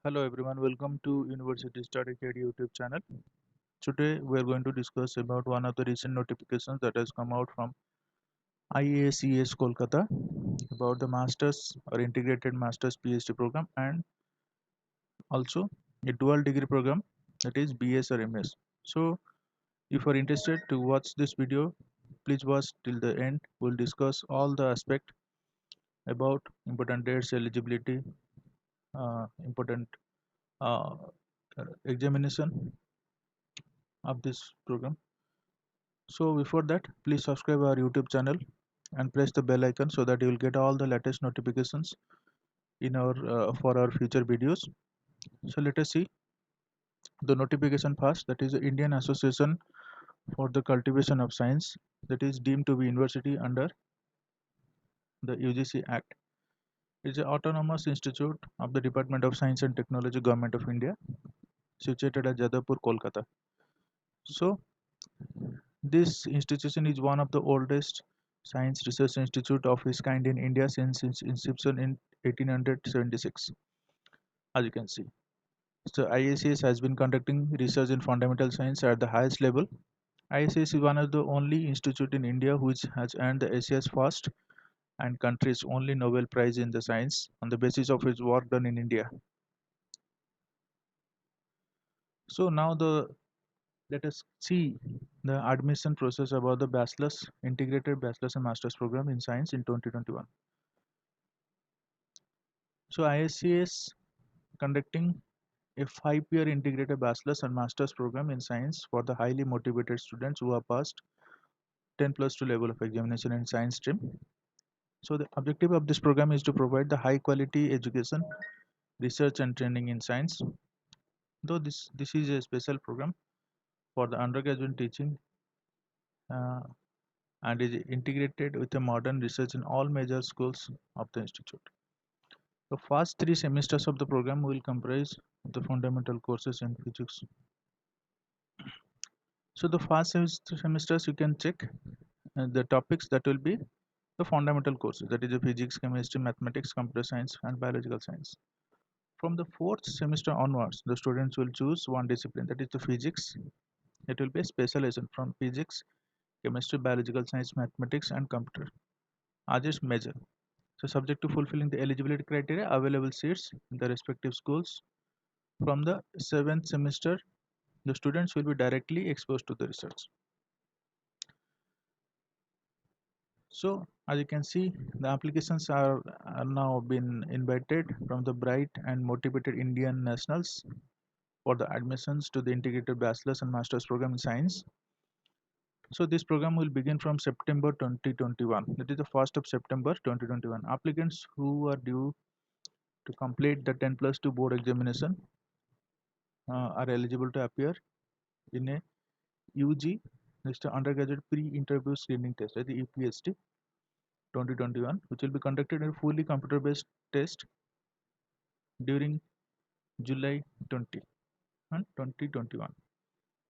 Hello everyone, welcome to University Study Academy YouTube channel. Today we are going to discuss about one of the recent notifications that has come out from IACS Kolkata about the Masters or Integrated Masters PhD program and also a dual degree program, that is BS or MS. So if you are interested to watch this video, please watch till the end. We'll discuss all the aspect about important dates, eligibility, important uh, examination of this program. So before that, please subscribe our YouTube channel and press the bell icon so that you will get all the latest notifications in our for our future videos. So let us see the notification first. That is the Indian Association for the Cultivation of Science, that is deemed to be university under the UGC Act. It is an autonomous institute of the Department of Science and Technology, Government of India, situated at Jadavpur, Kolkata. So this institution is one of the oldest science research institute of its kind in India since its inception in 1876, as you can see. So IACS has been conducting research in fundamental science at the highest level. IACS is one of the only institute in India which has earned the Asia's first and country's only Nobel Prize in the science on the basis of its work done in India. So now let us see the admission process about the bachelor's, integrated bachelor's and master's program in science in 2021. So ISCS conducting a 5-year integrated bachelor's and master's program in science for the highly motivated students who have passed 10 plus 2 level of examination in science stream. So the objective of this program is to provide the high quality education, research and training in science. Though this is a special program for the undergraduate teaching uh, and is integrated with a modern research in all major schools of the institute. The first 3 semesters of the program will comprise the fundamental courses in physics. So the first semesters you can check the topics that will be the fundamental courses, that is the physics, chemistry, mathematics, computer science and biological science. From the fourth semester onwards, the students will choose one discipline, that is the physics. It will be a specialization from physics, chemistry, biological science, mathematics and computer as its major. So subject to fulfilling the eligibility criteria, available seats in the respective schools. From the 7th semester, the students will be directly exposed to the research. So as you can see, the applications are now been invited from the bright and motivated Indian nationals for the admissions to the integrated bachelor's and master's program in science. So this program will begin from September 2021. That is the 1st of September 2021. Applicants who are due to complete the 10 plus 2 board examination are eligible to appear in a UG, next undergraduate pre-interview screening test, the UPST 2021, which will be conducted in a fully computer-based test during July 20 and 2021.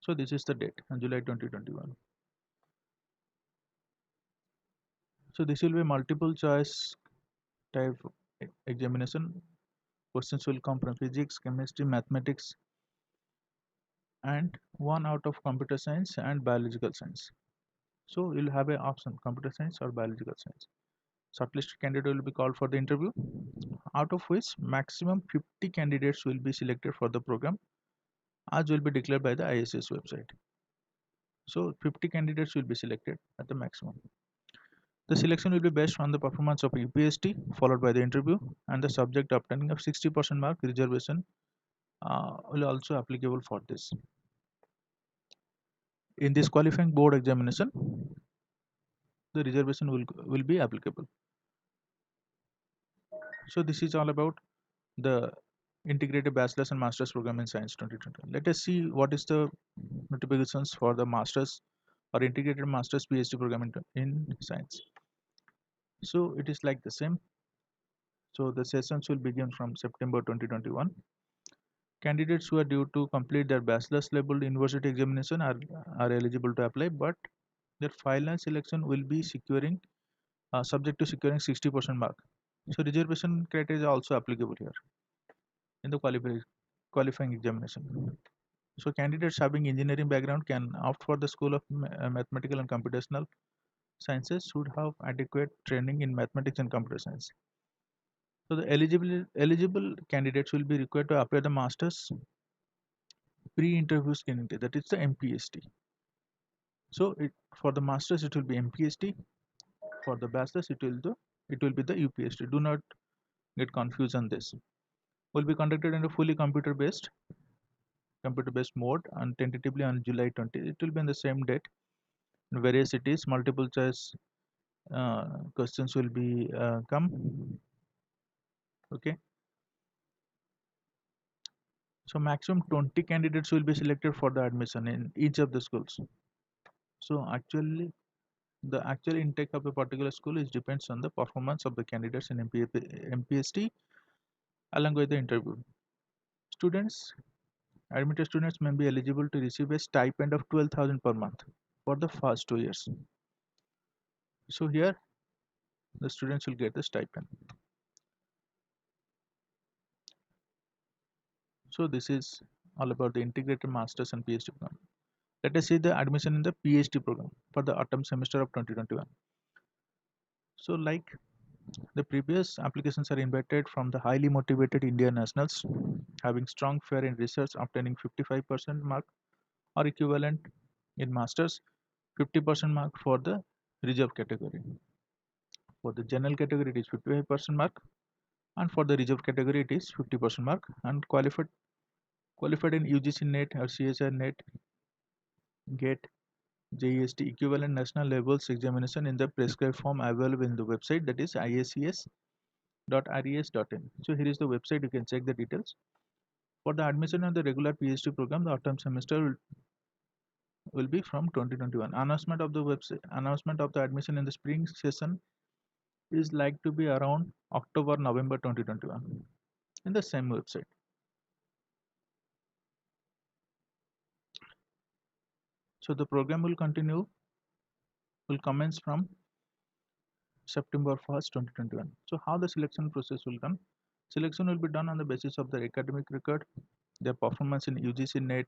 So this is the date, July 2021. So this will be multiple choice type examination. Questions will come from physics, chemistry, mathematics, and one out of computer science and biological science. So you'll have an option, computer science or biological science. Shortlisted candidate will be called for the interview, out of which maximum 50 candidates will be selected for the program, as will be declared by the ISS website. So 50 candidates will be selected at the maximum. The selection will be based on the performance of UPST followed by the interview, and the subject obtaining of 60% mark reservation will also applicable for this. In this qualifying board examination, the reservation will be applicable. So this is all about the integrated bachelor's and master's program in science 2020. Let us see what is the notifications for the master's or integrated master's PhD program in science. So it is like the same. So the sessions will begin from September 2021. Candidates who are due to complete their bachelor's level university examination are eligible to apply, but their final selection will be securing subject to securing 60% mark. So reservation criteria is also applicable here. in the qualifying examination. So candidates having engineering background can opt for the School of Mathematical and Computational Sciences should have adequate training in mathematics and computer science. So the eligible candidates will be required to apply the master's pre-interview screening test, that is the MPST. So for the masters it will be MPST, for the bachelors it will be the UPST. Do not get confused on this. Will be conducted in a fully computer based mode and tentatively on July 20. It will be on the same date in various cities. Multiple choice questions will be come. Okay, so maximum 20 candidates will be selected for the admission in each of the schools. So actually the actual intake of a particular school is depends on the performance of the candidates in MPST along with the interview. Students, admitted students may be eligible to receive a stipend of 12,000 per month for the first 2 years. So here the students will get the stipend. So this is all about the integrated masters and PhD program. Let us see the admission in the PhD program for the autumn semester of 2021. So like the previous applications are invited from the highly motivated Indian nationals having strong fare in research, obtaining 55% mark or equivalent in masters, 50% mark for the reserve category. For the general category it is 55% mark, and for the reserve category it is 50% mark, and qualified in UGC NET or CSIR NET, GATE, JEST equivalent national levels examination in the prescribed form available in the website, that is iacs.res.in. So here is the website, you can check the details. For the admission of the regular PhD program, the autumn semester will be from 2021. Announcement of the admission in the spring session is like to be around October November 2021 in the same website. So the program will commence from September 1st 2021. So how the selection process will run? Selection will be done on the basis of their academic record, their performance in UGC NET,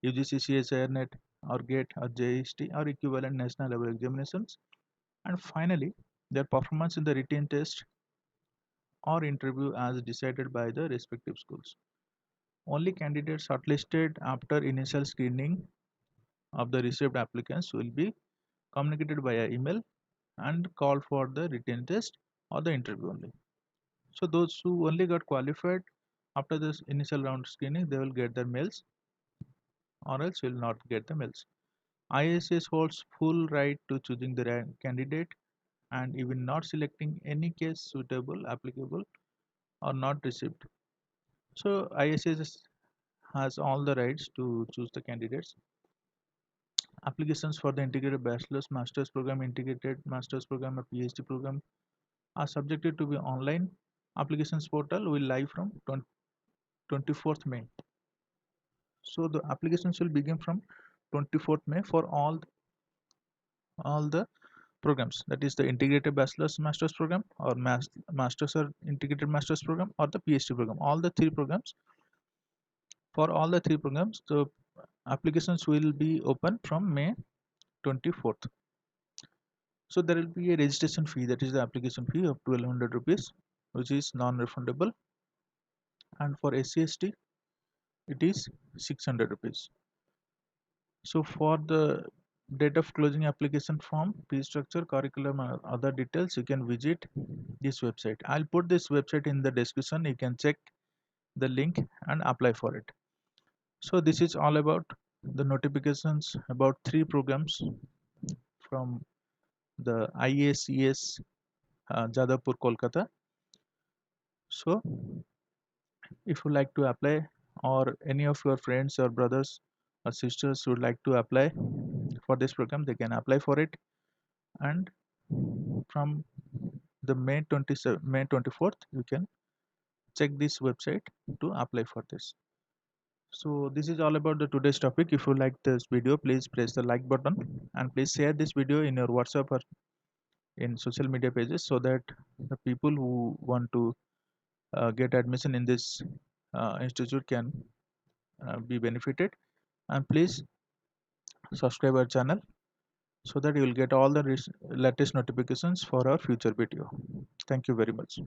UGC CSIR NET, or GATE or JST or equivalent national level examinations, and finally their performance in the written test or interview as decided by the respective schools. Only candidates shortlisted after initial screening of the received applicants will be communicated via email and called for the written test or the interview only. So those who only got qualified after this initial round screening, they will get their mails or else will not get the mails. ISS holds full right to choosing the candidate and even not selecting any case suitable, applicable or not received. So ISS has all the rights to choose the candidates. Applications for the integrated bachelor's master's program, integrated master's program or PhD program are subjected to be online. Applications portal will live from 24th May. So the applications will begin from 24th May for all the programs, that is the integrated bachelor's master's program or master's or integrated master's program or the PhD program. All the three programs, for all the three programs, the applications will be open from May 24th. So there will be a registration fee, that is the application fee of 1200 rupees, which is non-refundable, and for SC/ST it is 600 rupees. So for the date of closing application form, fee structure, curriculum and other details, you can visit this website. I'll put this website in the description, you can check the link and apply for it. So this is all about the notifications about three programs from the IACS Jadavpur, Kolkata. So if you like to apply, or any of your friends or brothers or sisters would like to apply for this program, they can apply for it. And from the May 24th, you can check this website to apply for this. So this is all about the today's topic. If you like this video, please press the like button and please share this video in your WhatsApp or in social media pages so that the people who want to get admission in this institute can be benefited. And please subscribe our channel so that you will get all the latest notifications for our future video. Thank you very much.